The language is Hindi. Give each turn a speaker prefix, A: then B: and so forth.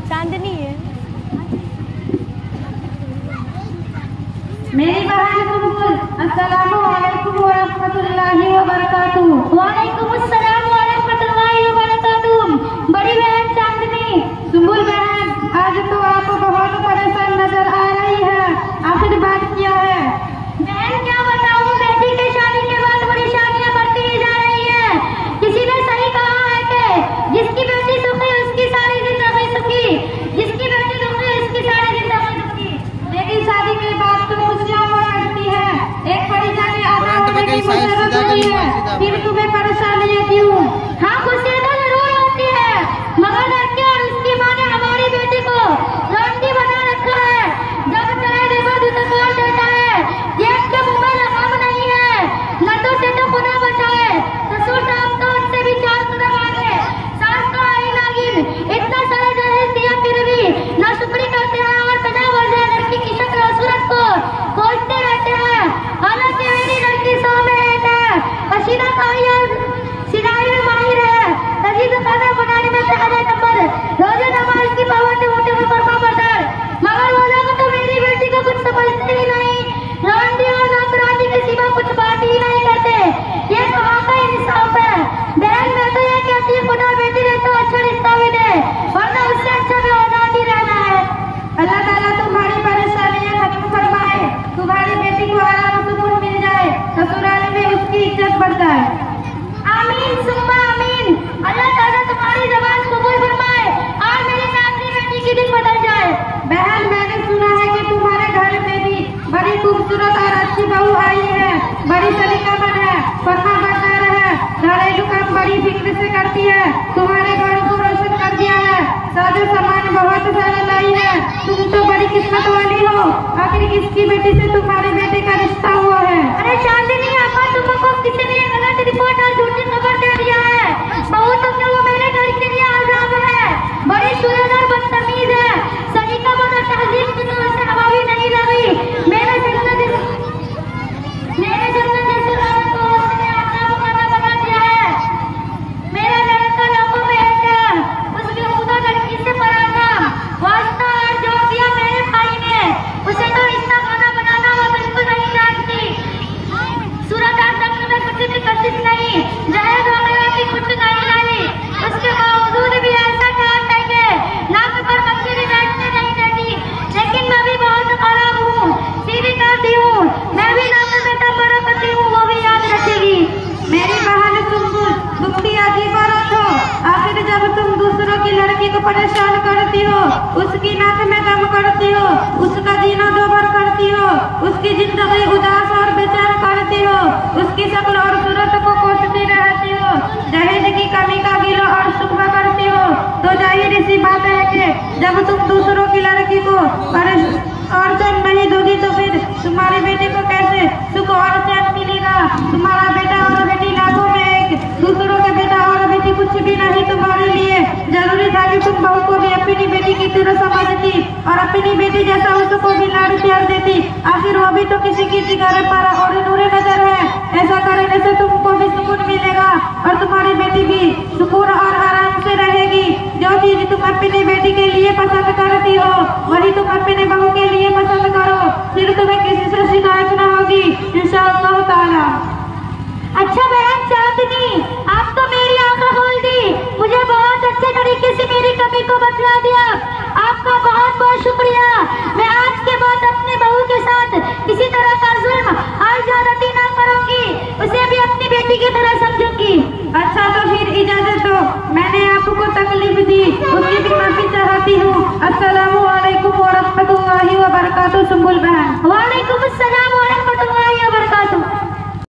A: चांदनी है
B: मेरी बहन सुम्बुल। अस्सलामु अलैकुम व रहमतुल्लाहि व बरकातुहू।
C: वालेकुम अस्सलाम व रहमतुल्लाहि व बरकातुहू। बड़ी बहन चांदनी।
B: सुम्बुल बहन, आज तो आप बहुत परेशान नजर आ रही है, आखिर बात क्या है?
C: बहन क्या बताऊं, बेटी की शादी के बाद परेशानियां बढ़ती ही जा रही है। किसी ने सही कहा है कि जिसकी बेटी सुखी उसकी सारी जिंदगी सुखी, जिसकी बेटी दुखी उसकी सारी जिंदगी दुखी।
B: लेकिन शादी के बाद तो खुशियां हुआ करती है, एक परिजा के आधार होने की जरूरत नहीं है, फिर तुम्हें परेशानियां क्यों?
C: हाँ, खुशियां तो जरूर होती है, मगर लड़के और उसकी माँ ने हमारी बेटी को लौंडी बना रखा है। जब चाहे देखो दुकान देता है, जेब के मुंह में लगाम नहीं है। लड्डू से तो खुदा बचाए, ससुर साहब तो उससे भी 4 कदम आगे, सास तो आई नागिन। इतना सारा दहेज दिया फिर भी नाशुक्री करते हैं और बिना वजह लड़की की शक्ल और सूरत को खोजते रहते हैं। हालांकि मेरी लड़की 100 में 1 है, कशीदा कहानी और सिलाई में माहिर है, लजीज खाना बनाने में पहले नंबर, रोजे नमाज की पाबंदी होते हुए फरमा बरदार। मगर वो लोग तो मेरी बेटी को कुछ समझते ही नहीं, लौंडी और नौकरानी के सिवा कुछ बात ही नहीं करते। ये कहाँ का इंसाफ है? बहन मैं तो ये कहती हूँ, खुदा बेटी ने तो अच्छा रिश्ता भी दे, वरना उससे अच्छा में औलाद ही रहना है।
B: अल्लाह ताला तुम्हारी परेशानियां खत्म फरमाए, तुम्हारी बेटी को आराम सुकून मिल जाए, ससुराल में उसकी इज्जत बढ़ जाए।
C: आमीन सुम्मा आमीन। अल्लाह ताला तुम्हारी ज़बान कबूल फरमाए और मेरी नाती बेटी की दिन बदल जाए।
B: बहन, मैंने सुना है कि तुम्हारे घर में भी बड़ी खूबसूरत और अच्छी बहू आई है, बड़ी सलीकामंद है, फर्मा बरदार है, घरेलू काम बड़ी फिक्र से करती है, तुम्हारे घर को रोशन कर दिया है, साजो सामान बहुत सारा लाई है। तुम तो बड़ी किस्मत वाली हो, आखिर किसकी बेटी से तुम्हारे बेटे का रिश्ता हुआ है?
C: अरे चांदनी अम्मा, तुमको किसी ने गलत रिपोर्ट और झूठी खबर दे दिया है। बहू तो क्या वो मेरे घर के लिए आजाद है, बड़ी सूरत और बदतमीज है, सलीकामंद और तहजीब की तो उसे हवा भी नहीं लगी। मेरे जन्नत जैसे लोगों को उसने अपना मुकाबला बना दिया है। मेरा लड़का लोगों में है, उसकी खुदा लड़की से पराठा वास्ता और जो दिया मेरे भाई ने, उसे तो रिश्ता खाना बनाना वो बिल्कुल नहीं जानती। सूरत और शक्ल में कुछ भी कशिश नहीं, दहेज वगैरह की कुछ नहीं लाई, उसके बावजूद भी ऐसा कहता है कि नाक पर मक्खी भी बैठने नहीं देती। लेकिन मैं भी बहुत खराब हूँ, सीधी करती हूँ, मैं भी नाक में तब बड़ा करती हूँ, वो भी याद रखेगी।
B: मेरी बहन सुम्बुल, तुम भी अजीब औरत हो, आखिर जब तुम दूसरों की लड़की को परेशान करती हो, उसकी नाक में दम करती हो, उसका जीना दोबर करती हो, उसकी जिंदगी उदास और बेचैन करती हो, उसकी शक्ल और सूरत को कोसती रहती हो, दहेज की कमी का गिला और शुक्र करती हो, तो जाहिर सी बात है कि जब तुम दूसरों की लड़की को और चैन नहीं दोगी तो फिर तुम्हारी बेटी को कैसे सुख और चैन मिलेगा? तुम्हारा बेटा और बेटी लाखों में एक, दूसरों के बेटा और बेटी कुछ भी नहीं तुम्हारे लिए। जरूरी था कि तुम बहू को भी अपनी बेटी की तरह समझती और अपनी बेटी जैसा उसको भी लाड़ प्यार देती। आखिर वो भी तो किसी की जिगर पारा और नूरे नजर है, ऐसा करने से तुमको भी सुकून मिलेगा और तुम्हारी बेटी भी सुकून और आराम से रहेगी। जो चीज तुम अपनी बेटी के लिए पसंद करती हो वही तुम अपने बहू के लिए पसंद करो, फिर तुम्हें किसी से शिकायत न होगी इंशाअल्लाह ताला।
C: अच्छा बहन चांदनी, आप तो मेरी आंखें खोल दी, मुझे बहुत अच्छे तरीके से मेरी कमी को बतला दिया, आपका बहुत बहुत शुक्रिया। मैं आज के बाद अपने बहू के साथ किसी तरह का जुल्म और ज्यादती न करूंगी, उसे भी अपनी बेटी की तरह समझूंगी।
B: अच्छा तो फिर इजाजत दो, मैंने आपको तकलीफ दी, उसकी भी माफी चाहती हूँ। अस्सलामु अलैकुम व रहमतुल्लाहि व बरकातुहू सुम्बुल बहन।
C: वालेकुम अस्सलाम व रहमतुल्लाहि